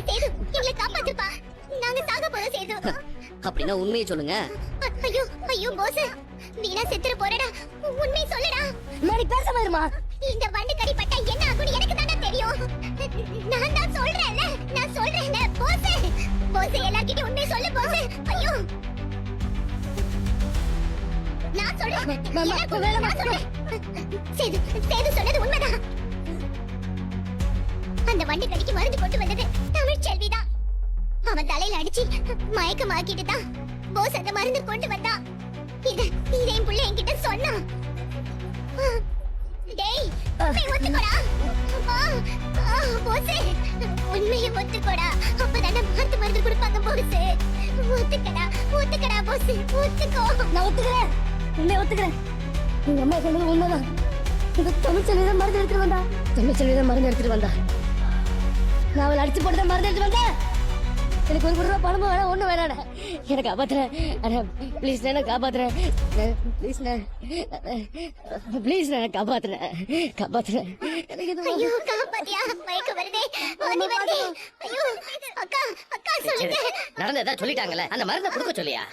சேது எங்களை காப்பாத்துப்பா. நாங்க சாக போறோம் சேது. அப்படின்னா உண்மையை சொல்லுங்க. ஐயோ ஐயோ போஸ், வீணா செத்துற போறடா. உண்மையை சொல்லுடா. மேரி பேசாம இருமா. இந்த வண்டு கடி பட்டா என்ன ஆகும்னு எனக்கு தானே தெரியும். நான் தான் சொல்றேன்ல, நான் சொல்றேன்ல போஸ். போஸ் எல்லார்கிட்டயும் உண்மையை சொல்லு போஸ். ஐயோ நான் சொல்றேன். நான் சொல்றேன். சேது சேது சொன்னது உண்மைதான். அந்த வண்டு கடிக்கு மருந்து கொண்டு வந்தது தமிழ்ச்செல்விதான். அவன் தலையில அடிச்சு மயக்கமாக்கிட்டு தான் போஸ் அந்த மருந்து கொண்டு வந்தா. என் புள்ள என்கிட்ட சொன்னா. டேய் உண்மையை ஒத்துக்கோடா. போஸ் உண்மையை ஒத்துக்கோடா. அப்பதானே மாத்து மருந்து கொடுப்பாங்க போஸ். ஒத்துக்கடா ஒத்துக்கடா போஸ், ஒத்துக்கோ. நான் ஒத்துக்கிறேன், உண்மையை ஒத்துக்கிறேன். உங்க அம்மா சொன்னது உண்மைதான். இந்த தமிழ்ச்செல்விதான் மருந்து எடுத்துட்டு வந்தா. தமிழ்ச்செல்விதான் மருந்து எடுத்துட்டு வந்தா. நான் அவளை அடிச்சு போட்டு மருந்து எடுத்து வந்தேன். எனக்கு ஒரு ரூபா பணமும் வேணாம், ஒண்ணும் வேணாடா. எனக்கு காப்பாத்துறேன் ப்ளீஸ், என்ன காப்பாத்துறேன் ப்ளீஸ், ப்ளீஸ் காப்பாத்துறேன் காப்பாத்துறேன். ஐயோ காப்பாத்தியா, மயக்க வருதே, வலி வருதே. ஐயோ அக்கா அக்கா சொல்லுங்க. நடந்ததா சொல்லிட்டாங்கல்ல, அந்த மருந்தை கொடுக்க சொல்லியா?